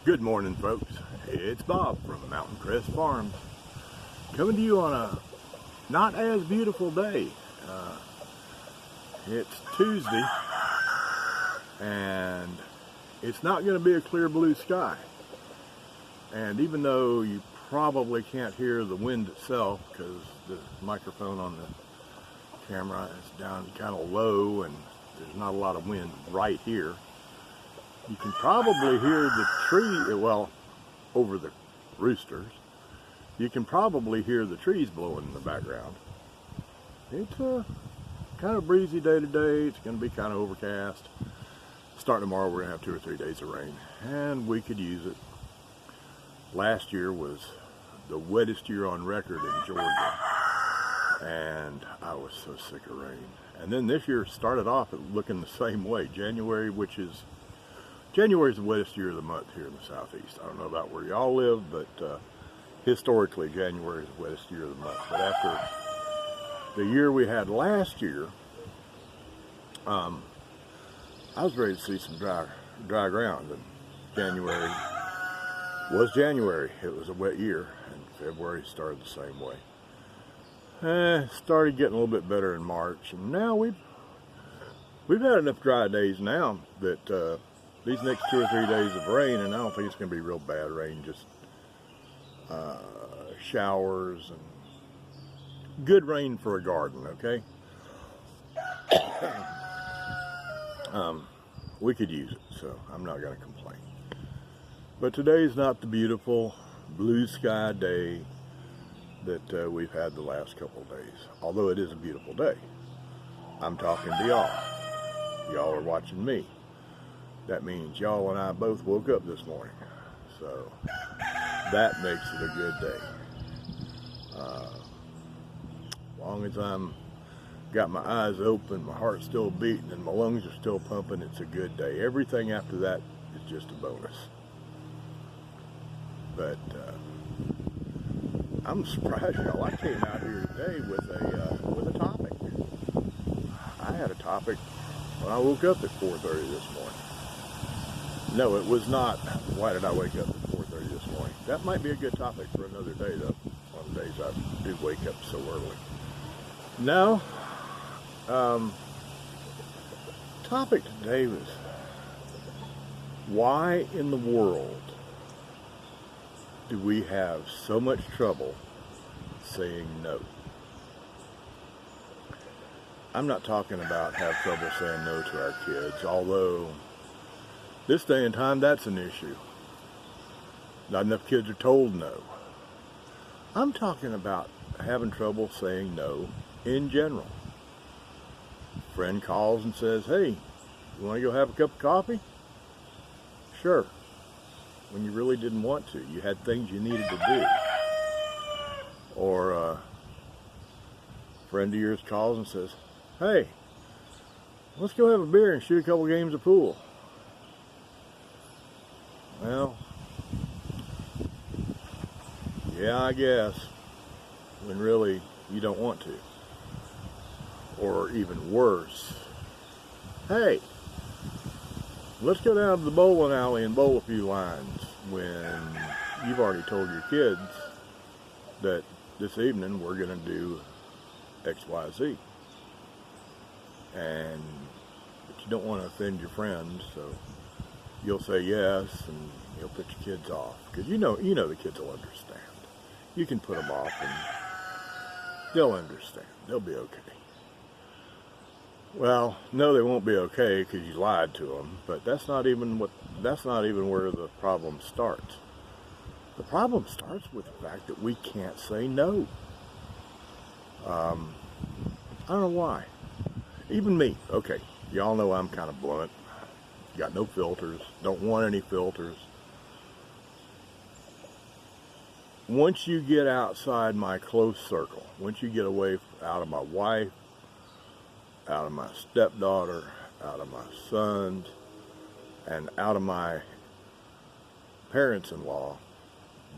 Good morning, folks. It's Bob from Mountain Crest Farm, coming to you on a not as beautiful day. It's Tuesday, and it's not going to be a clear blue sky. And even though you probably can't hear the wind itself because the microphone on the camera is down kind of low and there's not a lot of wind right here, you can probably hear the tree, well, over the roosters. You can probably hear the trees blowing in the background. It's a kind of breezy day today. It's going to be kind of overcast. Starting tomorrow, we're going to have 2 or 3 days of rain, and we could use it. Last year was the wettest year on record in Georgia, and I was so sick of rain. And then this year started off looking the same way. January is the wettest year of the month here in the southeast. I don't know about where y'all live, but historically January is the wettest year of the month. But after the year we had last year, I was ready to see some dry ground. And January was January. It was a wet year, and February started the same way. Started getting a little bit better in March, and now we've had enough dry days now that these next 2 or 3 days of rain, and I don't think it's going to be real bad rain, just showers and good rain for a garden, okay? We could use it, so I'm not going to complain. But today's not the beautiful blue sky day that we've had the last couple of days, although it is a beautiful day. I'm talking to y'all. Y'all are watching me. That means y'all and I both woke up this morning, so that makes it a good day. As long as I'm got my eyes open, my heart's still beating, and my lungs are still pumping, it's a good day. Everything after that is just a bonus. But I'm surprised, y'all. I came out here today with a topic. I had a topic when I woke up at 4:30 this morning. No, it was not, why did I wake up at 4:30 this morning? That might be a good topic for another day, though, on days I do wake up so early. No, topic today was, why in the world do we have so much trouble saying no? I'm not talking about have trouble saying no to our kids, although this day and time, that's an issue. Not enough kids are told no. I'm talking about having trouble saying no in general. A friend calls and says, hey, you want to go have a cup of coffee? Sure. When you really didn't want to. You had things you needed to do. Or a friend of yours calls and says, hey, let's go have a beer and shoot a couple games of pool. Well, yeah, I guess, when really you don't want to. Or even worse, hey, let's go down to the bowling alley and bowl a few lines, when you've already told your kids that this evening we're going to do X, Y, Z. But you don't want to offend your friends, so you'll say yes, and you'll put your kids off, because you know the kids will understand. You can put them off, and they'll understand. They'll be okay. Well, no, they won't be okay because you lied to them. But that's not even where the problem starts. The problem starts with the fact that we can't say no. I don't know why. Even me. Okay, y'all know I'm kind of blunt. Got no filters, don't want any filters. Once you get outside my close circle, once you get away out of my wife, out of my stepdaughter, out of my sons, and out of my parents-in-law,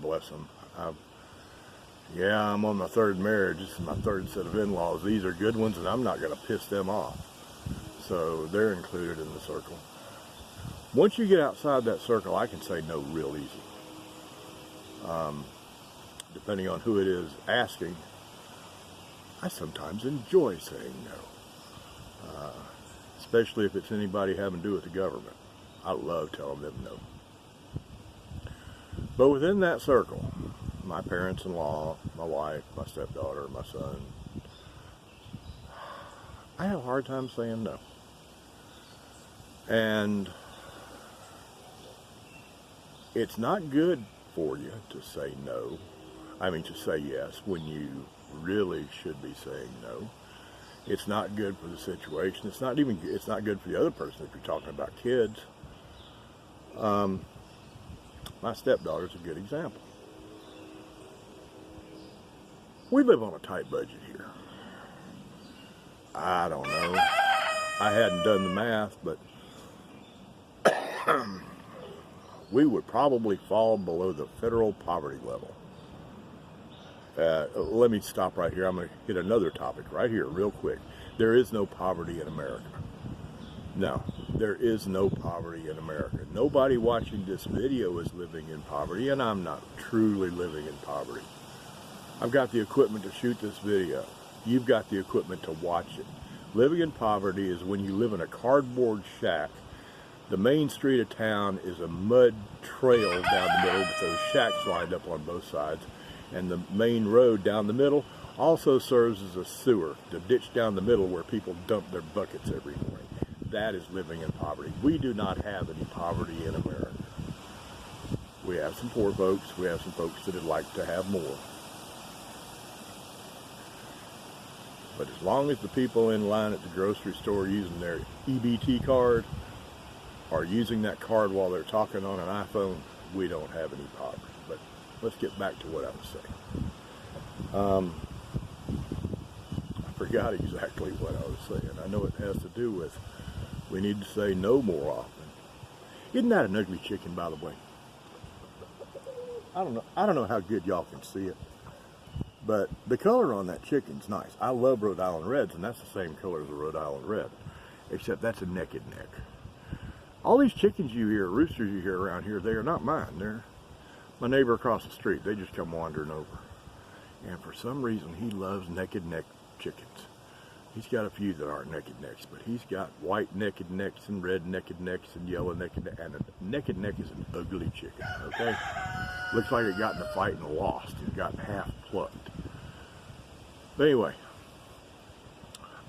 bless them. I'm on my third marriage. This is my third set of in-laws. These are good ones, and I'm not going to piss them off. So they're included in the circle. Once you get outside that circle, I can say no real easy. Depending on who it is asking, I sometimes enjoy saying no. Especially if it's anybody having to do with the government. I love telling them no. But within that circle, my parents-in-law, my wife, my stepdaughter, my son, I have a hard time saying no. And it's not good for you to say no. I mean, to say yes when you really should be saying no. It's not good for the situation. It's not good for the other person if you're talking about kids. My stepdaughter's a good example. We live on a tight budget here. I don't know. I hadn't done the math, but we would probably fall below the federal poverty level. Let me stop right here. I'm going to hit another topic right here real quick. There is no poverty in America. No, there is no poverty in America. Nobody watching this video is living in poverty, and I'm not truly living in poverty. I've got the equipment to shoot this video. You've got the equipment to watch it. Living in poverty is when you live in a cardboard shack. The main street of town is a mud trail down the middle with those shacks lined up on both sides. And the main road down the middle also serves as a sewer, the ditch down the middle where people dump their buckets every morning. That is living in poverty. We do not have any poverty in America. We have some poor folks. We have some folks that would like to have more. But as long as the people in line at the grocery store using their EBT card are using that card while they're talking on an iPhone, we don't have any poverty. But let's get back to what I was saying. I forgot exactly what I was saying. I know it has to do with we need to say no more often. Isn't that an ugly chicken, by the way? I don't know how good y'all can see it, but the color on that chicken's nice. I love Rhode Island Reds, and that's the same color as a Rhode Island Red, except that's a naked neck. All these chickens you hear, roosters you hear around here, they are not mine. They're my neighbor across the street. They just come wandering over. And for some reason, he loves naked neck chickens. He's got a few that aren't naked necks, but he's got white naked necks and red naked necks and yellow naked necks. And a naked neck is an ugly chicken, okay? Looks like it got in a fight and lost. It got half plucked. But anyway,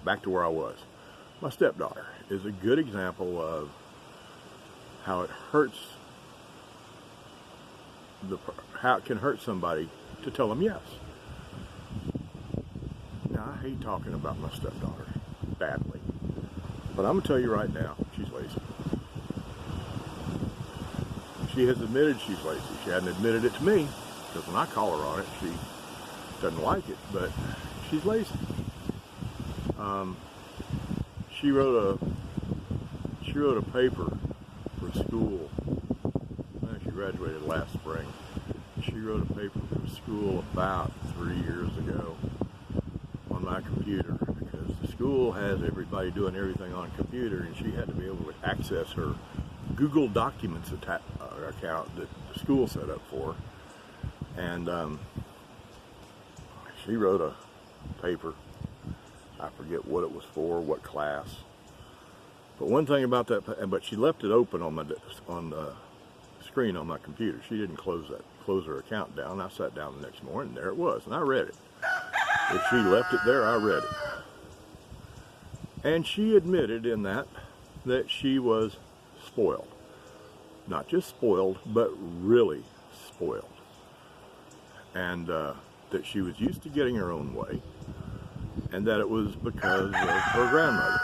back to where I was. My stepdaughter is a good example of how it hurts, how it can hurt somebody to tell them yes. Now, I hate talking about my stepdaughter badly, but I'm going to tell you right now, she's lazy. She has admitted she's lazy. She hadn't admitted it to me, because when I call her on it, she doesn't like it, but she's lazy. She wrote a paper for school. She graduated last spring. She wrote a paper for school about 3 years ago on my computer, because the school has everybody doing everything on a computer, and she had to be able to access her Google Documents account that the school set up for her. And she wrote a paper. I forget what it was for, what class. But one thing about that, but she left it open on the screen on my computer. She didn't close her account down. I sat down the next morning, and there it was, and I read it. If she left it there, I read it. And she admitted in that she was spoiled. Not just spoiled, but really spoiled. And that she was used to getting her own way, and that it was because of her grandmother.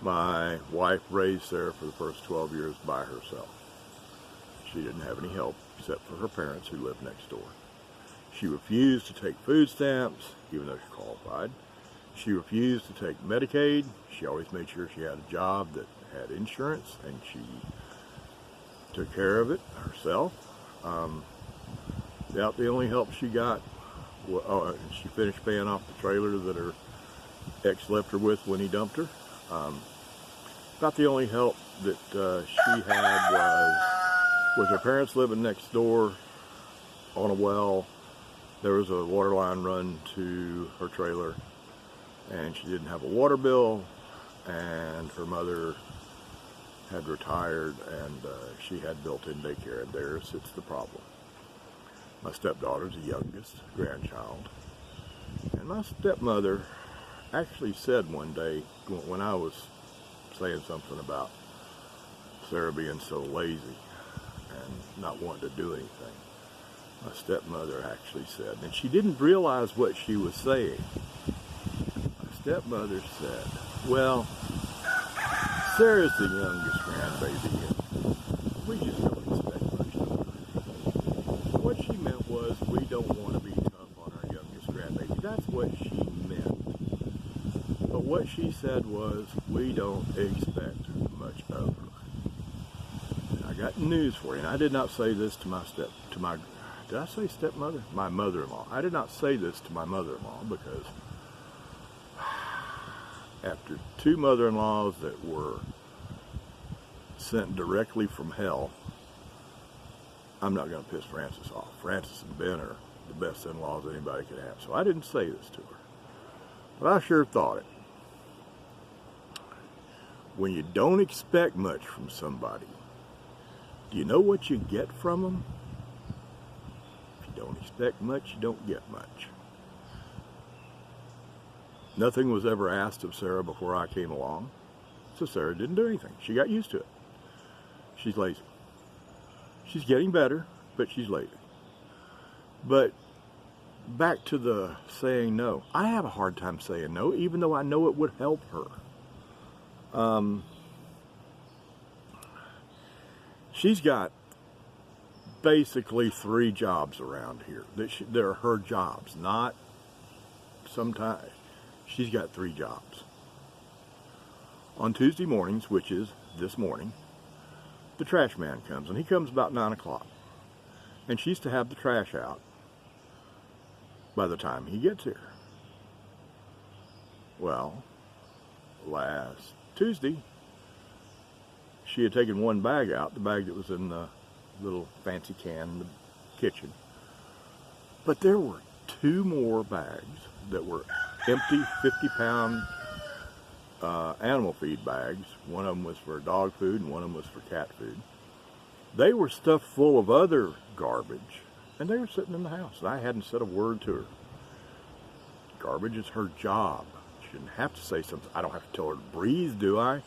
My wife raised her for the first 12 years by herself. She didn't have any help except for her parents who lived next door. She refused to take food stamps, even though she qualified. She refused to take Medicaid. She always made sure she had a job that had insurance, and she took care of it herself. The only help she got, she finished paying off the trailer that her ex left her with when he dumped her. About the only help that she had was her parents living next door on a well. There was a water line run to her trailer, and she didn't have a water bill, and her mother had retired, and she had built-in daycare, and there sits the problem. My stepdaughter's the youngest grandchild, and my stepmother actually said one day, when I was saying something about Sarah being so lazy and not wanting to do anything, my stepmother actually said, and she didn't realize what she was saying. My stepmother said, well, Sarah's the youngest grandbaby, and we just don't expect much of her. What she meant was, we don't want to be tough on our youngest grandbaby. That's what she meant. But what she said was, we don't expect much of her. And I got news for you, and I did not say this to did I say stepmother? My mother-in-law. I did not say this to my mother-in-law because after two mother-in-laws that were sent directly from hell, I'm not going to piss Frances off. Frances and Ben are the best in-laws anybody could have. So I didn't say this to her. But I sure thought it. When you don't expect much from somebody, do you know what you get from them? Don't expect much, you don't get much. Nothing was ever asked of Sarah before I came along, so Sarah didn't do anything. She got used to it. She's lazy. She's getting better, but she's lazy. But back to the saying no. I have a hard time saying no, even though I know it would help her. She's got basically 3 jobs around here. They're her jobs, not sometimes. She's got 3 jobs. On Tuesday mornings, which is this morning, the trash man comes, and he comes about 9 o'clock. And she's to have the trash out by the time he gets here. Well, last Tuesday, she had taken one bag out, the bag that was in the little fancy can in the kitchen. But there were 2 more bags that were empty 50-pound animal feed bags. One of them was for dog food and one of them was for cat food. They were stuffed full of other garbage, and they were sitting in the house, and I hadn't said a word to her. Garbage is her job. She didn't have to say something. I don't have to tell her to breathe, do I?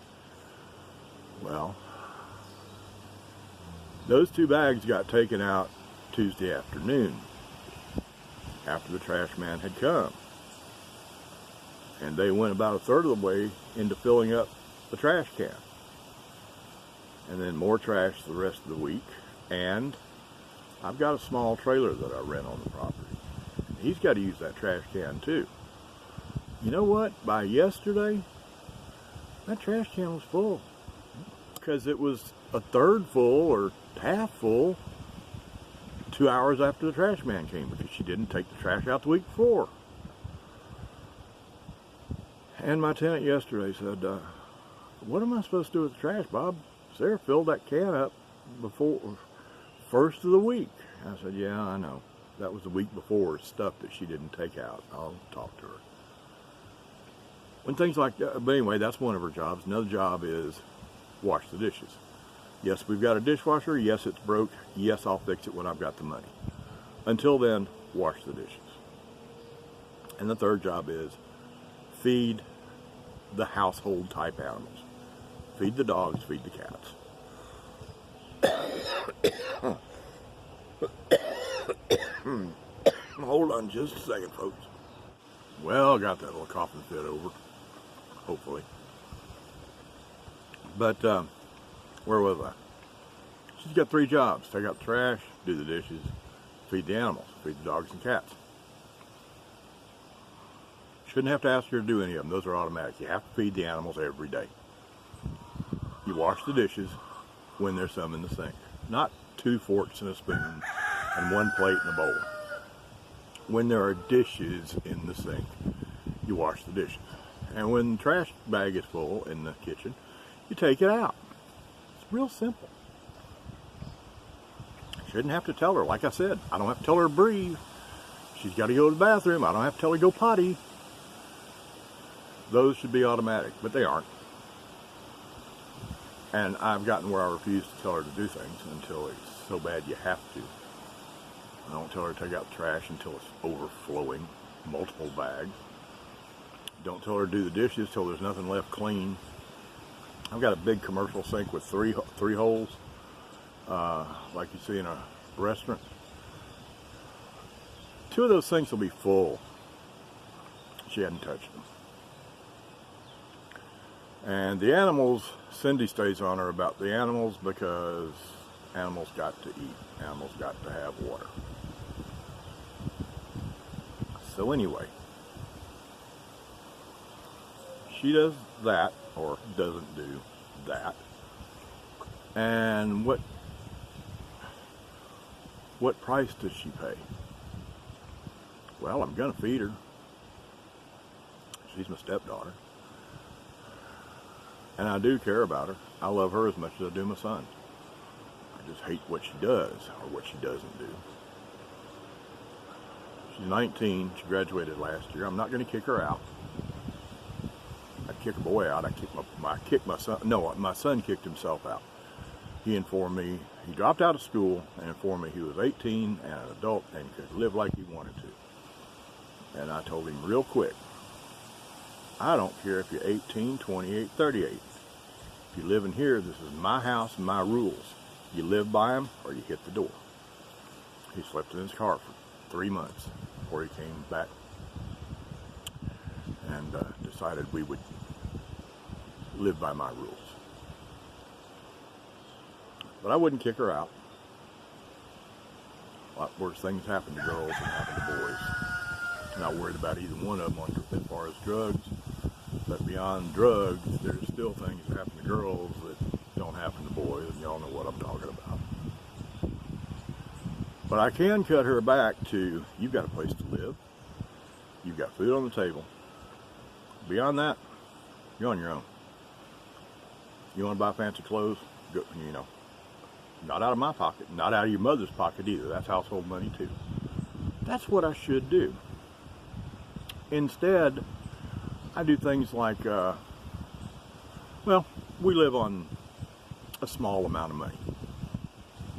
Well, those 2 bags got taken out Tuesday afternoon after the trash man had come. And they went about a third of the way into filling up the trash can. And then more trash the rest of the week. And I've got a small trailer that I rent on the property. He's got to use that trash can too. You know what? By yesterday, that trash can was full. Because it was a third full or half full 2 hours after the trash man came, because she didn't take the trash out the week before. And my tenant yesterday said, what am I supposed to do with the trash, Bob? Sarah filled that can up before first of the week. I said, yeah, I know. That was the week before, stuff that she didn't take out. I'll talk to her. When things like that, but anyway, that's one of her jobs. Another job is wash the dishes. Yes, we've got a dishwasher. Yes, it's broke. Yes, I'll fix it when I've got the money. Until then, wash the dishes. And the third job is feed the household type animals. Feed the dogs, feed the cats. Hold on just a second, folks. Well, I got that little coughing fit over, hopefully. But, where was I? She's got 3 jobs. Take out the trash, do the dishes, feed the animals, feed the dogs and cats. Shouldn't have to ask her to do any of them. Those are automatic. You have to feed the animals every day. You wash the dishes when there's some in the sink. Not 2 forks and a spoon and 1 plate and a bowl. When there are dishes in the sink, you wash the dishes. And when the trash bag is full in the kitchen, you take it out. real simple. Shouldn't have to tell her. Like I said, I don't have to tell her to breathe. She's got to go to the bathroom. I don't have to tell her to go potty. Those should be automatic, but they aren't. And I've gotten where I refuse to tell her to do things until it's so bad you have to. I don't tell her to take out the trash until it's overflowing, multiple bags. Don't tell her to do the dishes till there's nothing left clean. I've got a big commercial sink with three holes, like you see in a restaurant. 2 of those sinks will be full. She hadn't touched them. And the animals, Cindy stays on her about the animals because animals got to eat. Animals got to have water. So anyway, she does that, or doesn't do that. And what price does she pay? Well, I'm gonna feed her. She's my stepdaughter. And I do care about her. I love her as much as I do my son. I just hate what she does, or what she doesn't do. She's 19, she graduated last year. I'm not gonna kick her out. I'd kick a boy out. I kicked my son. No, my son kicked himself out. He informed me, he dropped out of school and informed me he was 18 and an adult and could live like he wanted to. And I told him real quick, I don't care if you're 18, 28, 38. If you live in here, this is my house and my rules. You live by them or you hit the door. He slept in his car for 3 months before he came back and decided we would live by my rules. But I wouldn't kick her out. A lot worse things happen to girls than happen to boys. I'm not worried about either one of them as far as drugs. But beyond drugs, there's still things that happen to girls that don't happen to boys, and y'all know what I'm talking about. But I can cut her back to, you've got a place to live. You've got food on the table. Beyond that, you're on your own. You want to buy fancy clothes? Go, you know, not out of my pocket, not out of your mother's pocket either. That's household money too. That's what I should do. Instead, I do things like, well, we live on a small amount of money.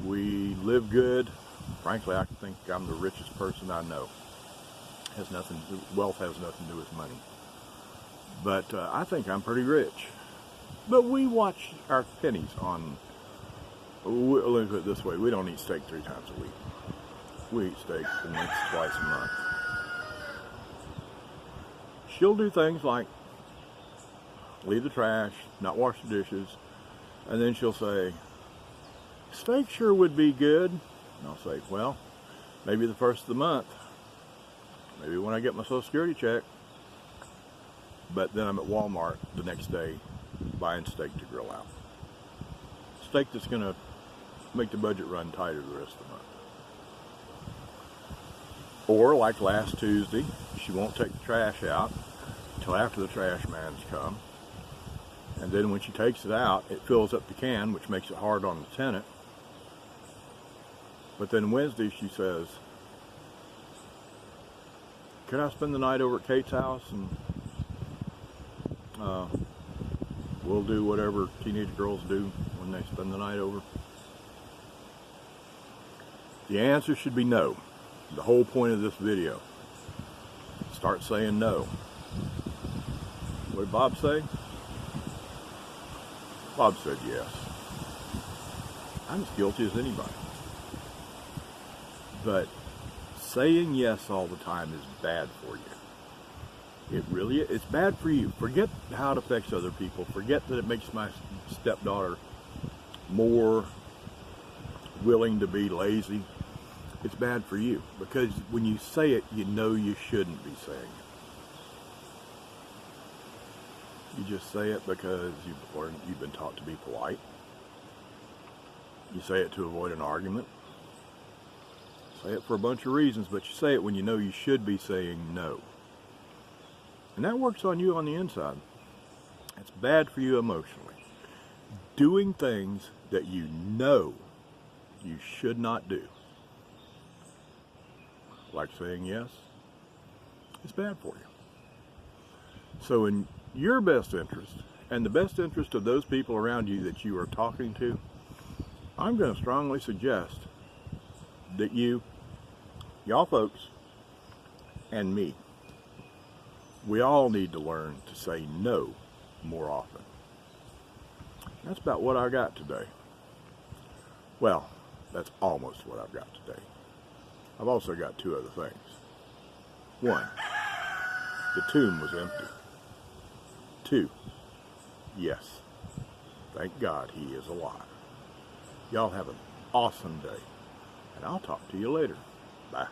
We live good. Frankly, I think I'm the richest person I know. Wealth has nothing to do with money. But I think I'm pretty rich. But we watch our pennies on, let me put it this way, we don't eat steak 3 times a week. We eat steak at least twice a month. She'll do things like leave the trash, not wash the dishes, and then she'll say, steak sure would be good. And I'll say, well, maybe the first of the month, maybe when I get my Social Security check. But then I'm at Walmart the next day buying steak to grill out. Steak that's going to make the budget run tighter the rest of the month. Or like last Tuesday, she won't take the trash out until after the trash man's come. And then when she takes it out, it fills up the can, which makes it hard on the tenant. But then Wednesday she says, can I spend the night over at Kate's house and we'll do whatever teenage girls do when they spend the night over? The answer should be no. The whole point of this video. Start saying no. What did Bob say? Bob said yes. I'm as guilty as anybody. But saying yes all the time is bad for you. It really is. It's bad for you. Forget how it affects other people. Forget that it makes my stepdaughter more willing to be lazy. It's bad for you because when you say it, you know you shouldn't be saying it. You just say it because you've been taught to be polite. You say it to avoid an argument. Say it for a bunch of reasons, but you say it when you know you should be saying no. And that works on you on the inside. It's bad for you emotionally. doing things that you know you should not do, like saying yes, is bad for you. So in your best interest, and the best interest of those people around you that you are talking to, I'm going to strongly suggest that y'all folks, and me, we all need to learn to say no more often. That's about what I got today. Well, that's almost what I've got today. I've also got two other things. One, the tomb was empty. Two, yes, thank God he is alive. Y'all have an awesome day, and I'll talk to you later. Bye.